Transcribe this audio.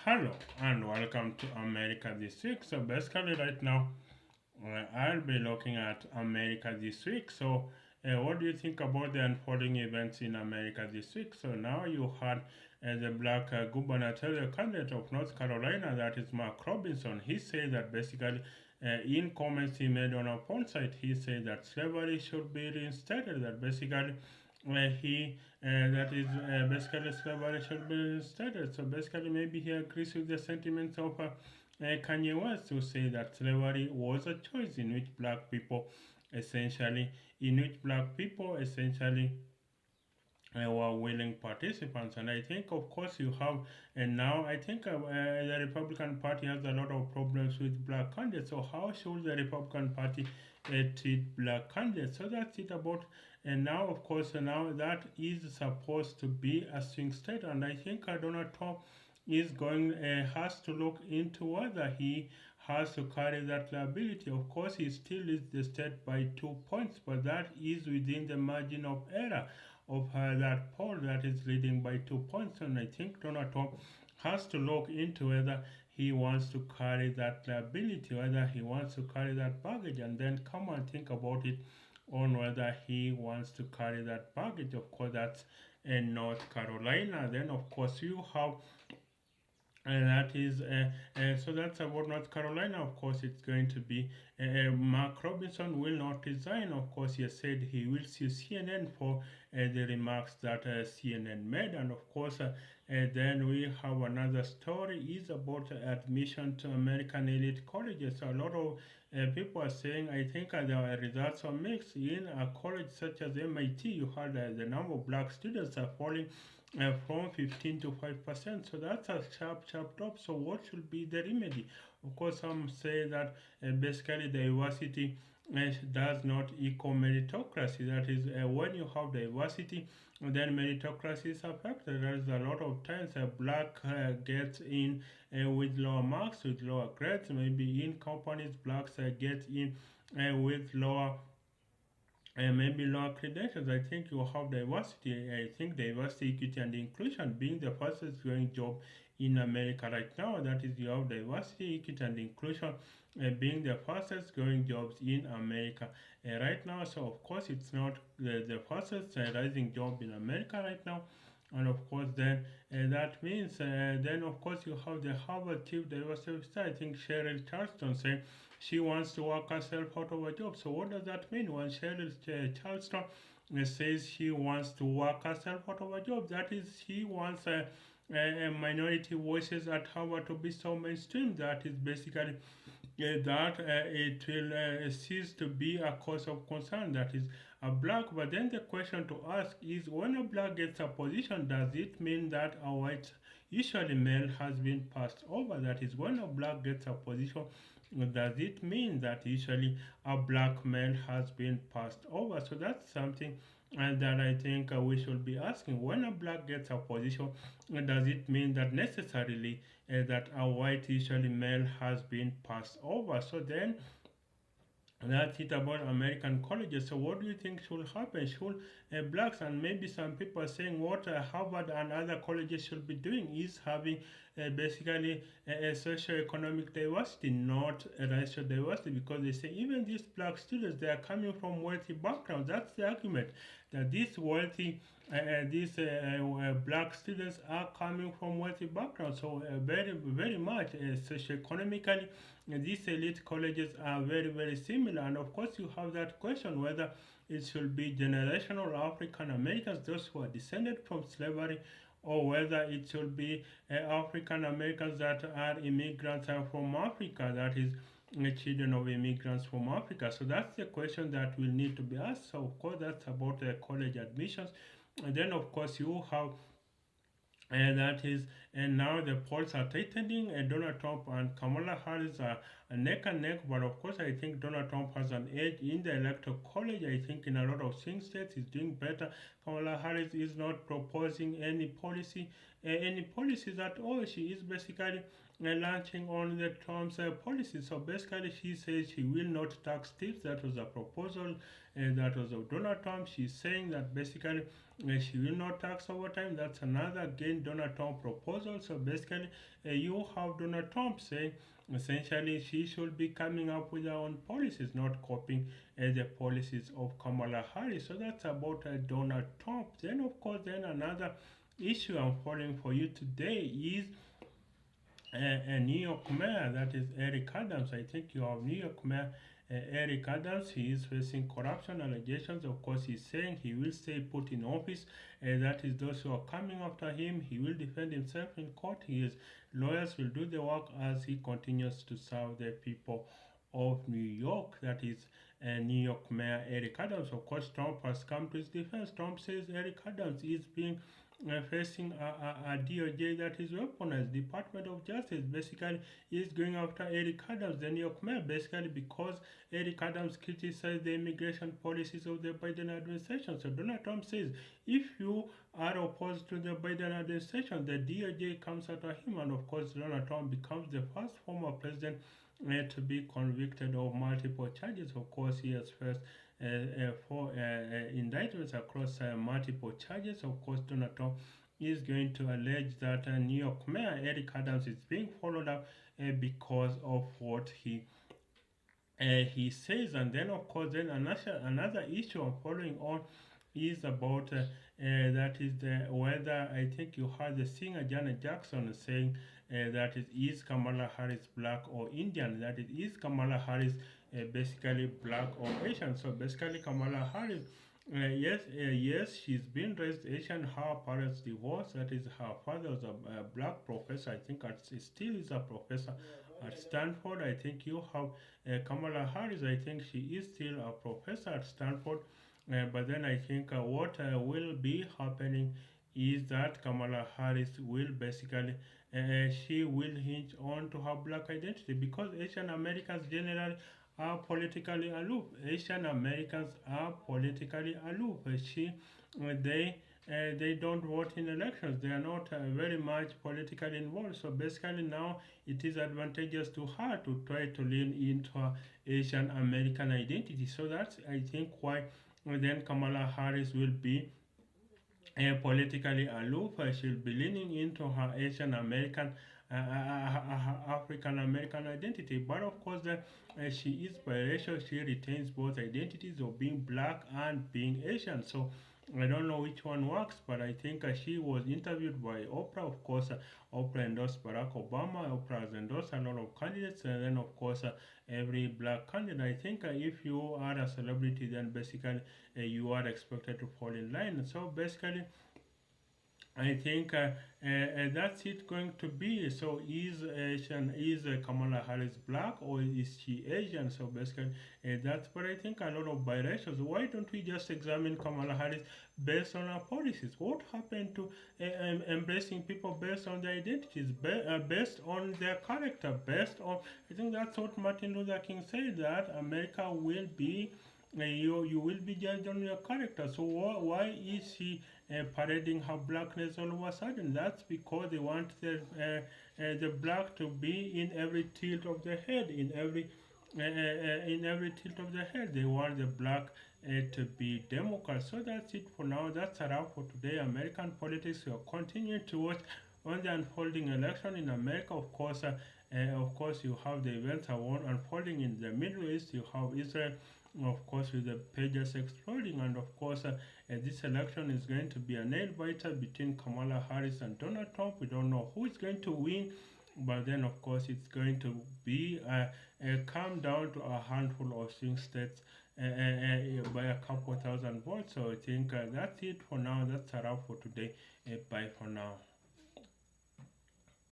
Hello and welcome to America This Week. So basically, right now, I'll be looking at America this week. So, what do you think about the unfolding events in America this week? So now you had the black gubernatorial candidate of North Carolina, that is Mark Robinson. He said that basically, in comments he made on a porn site, he said that slavery should be reinstated. That basically, he that is basically slavery should be reinstated. So basically, maybe he agrees with the sentiments of Kanye West to say that slavery was a choice in which black people essentially were willing participants. And I think, of course, you have, and now I think the Republican Party has a lot of problems with black candidates. So how should the Republican Party treat black candidates? So that's it about. And now, of course, now that is supposed to be a swing state, and I think Donald Trump is going has to look into whether he has to carry that liability. Of course, he still leads the state by 2 points, but that is within the margin of error of that poll that is leading by 2 points. And I think Donald Trump has to look into whether he wants to carry that liability, whether he wants to carry that baggage, and then come and think about it on whether he wants to carry that baggage. Of course, that's in North Carolina. Then, of course, you have and that is so that's about North Carolina. Of course, it's going to be Mark Robinson will not resign. Of course, he has said he will sue CNN for the remarks that CNN made, and of course, then we have another story is about admission to American elite colleges. So a lot of people are saying, I think the results are mixed. In a college such as MIT, you had the number of black students are falling from 15 to 5%. So that's a sharp drop. So what should be the remedy? Of course, some say that basically diversity does not equal meritocracy. That is, when you have diversity, then meritocracy is affected. There's a lot of times a black gets in with lower marks, with lower grades. Maybe in companies, blacks get in with lower maybe lower credentials. I think you have diversity. I think diversity, equity, and inclusion being the fastest growing job in America right now. That is, you have diversity, equity, and inclusion being the fastest growing jobs in America right now. So, of course, it's not the fastest rising job in America right now. And of course, then that means then of course you have the Harvard Chief Diversity Officer. I think Cheryl Charleston saying she wants to work herself out of a job. So what does that mean when Cheryl Charleston says she wants to work herself out of a job? That is, she wants minority voices at Harvard to be so mainstream that is basically that it will cease to be a cause of concern, that is a black. But then the question to ask is, when a black gets a position, does it mean that a white, usually male, has been passed over? That is, when a black gets a position, does it mean that usually a black male has been passed over? So that's something that I think we should be asking. When a black gets a position, does it mean that necessarily that a white, usually male, has been passed over? So then that's it about American colleges. So, what do you think should happen? Should blacks, and maybe some people are saying what Harvard and other colleges should be doing is having basically a socio-economic diversity, not a racial diversity, because they say even these black students, they are coming from wealthy backgrounds. That's the argument, that these black students are coming from wealthy backgrounds. So very much socioeconomically, these elite colleges are very similar. And of course, you have that question whether it should be generational African Americans, those who are descended from slavery, or whether it should be African Americans that are immigrants from Africa, that is, children of immigrants from Africa. So that's the question that will need to be asked. So of course, that's about college admissions. And then of course you have and that is, and now the polls are tightening, and Donald Trump and Kamala Harris are neck and neck. But of course, I think Donald Trump has an edge in the electoral college. I think in a lot of swing states he's doing better. Kamala Harris is not proposing any policy any policies at all. She is basically launching on the Trump's policies. So basically, she says she will not tax tips. That was a proposal that was of Donald Trump. She's saying that basically she will not tax overtime. That's another again Donald Trump proposal. So basically, you have Donald Trump saying essentially she should be coming up with her own policies, not copying the policies of Kamala Harris. So that's about Donald Trump. Then of course, then another issue I'm following for you today is a New York mayor, that is Eric Adams. I think you have New York mayor Eric Adams. He is facing corruption allegations. Of course, he's saying he will stay put in office. That is, those who are coming after him, he will defend himself in court. His lawyers will do the work as he continues to serve the people of New York. That is New York Mayor Eric Adams. Of course, Trump has come to his defense. Trump says Eric Adams is being facing a DOJ that is weaponized. Department of Justice basically is going after Eric Adams, the New York mayor, basically because Eric Adams criticized the immigration policies of the Biden administration. So Donald Trump says if you are opposed to the Biden administration, the DOJ comes after him, and of course Donald Trump becomes the first former president to be convicted of multiple charges. Of course, he has first for indictments across multiple charges. Of course, Donald Trump is going to allege that New York Mayor Eric Adams is being followed up because of what he says. And then, of course, then another issue I'm following on is about that is whether I think you heard the singer Janet Jackson saying that is Kamala Harris black or Indian? That is Kamala Harris basically black or Asian? So basically, Kamala Harris. Yes, she's been raised Asian. Her parents divorced. That is, her father was a black professor. I think still is a professor at Stanford. I think you have Kamala Harris. I think she is still a professor at Stanford. But then I think what will be happening is that Kamala Harris will basically she will hinge on to her black identity because Asian Americans generally are politically aloof. Asian Americans are politically aloof. They don't vote in elections. They are not very much politically involved. So basically now it is advantageous to her to try to lean into her Asian American identity. So that's I think why then Kamala Harris will be politically aloof. She'll be leaning into her Asian American, African American identity. But of course, she is biracial. She retains both identities of being black and being Asian. So I don't know which one works, but I think she was interviewed by Oprah. Of course, Oprah endorsed Barack Obama. Oprah has endorsed a lot of candidates, and then of course every black candidate. I think if you are a celebrity, then basically you are expected to fall in line. So basically, I think that's it going to be. So is Kamala Harris black or is she Asian? So basically, that's what I think. A lot of biracials. Why don't we just examine Kamala Harris based on her policies? What happened to embracing people based on their identities, based on their character, based on? I think that's what Martin Luther King said, that America will be you will be judged on your character. So why is she parading her blackness all of a sudden? That's because they want the black to be in every tilt of the head, in every tilt of the head. They want the black to be Democrat. So that's it for now. That's a wrap for today. American politics. We are continuing to watch on the unfolding election in America. Of course, you have the events unfolding in the Middle East. You have Israel, of course, with the pages exploding, and of course, this election is going to be a nail biter between Kamala Harris and Donald Trump. We don't know who is going to win, but then, of course, it's going to be come down to a handful of swing states by a couple thousand votes. So I think that's it for now. That's a wrap for today. Bye for now.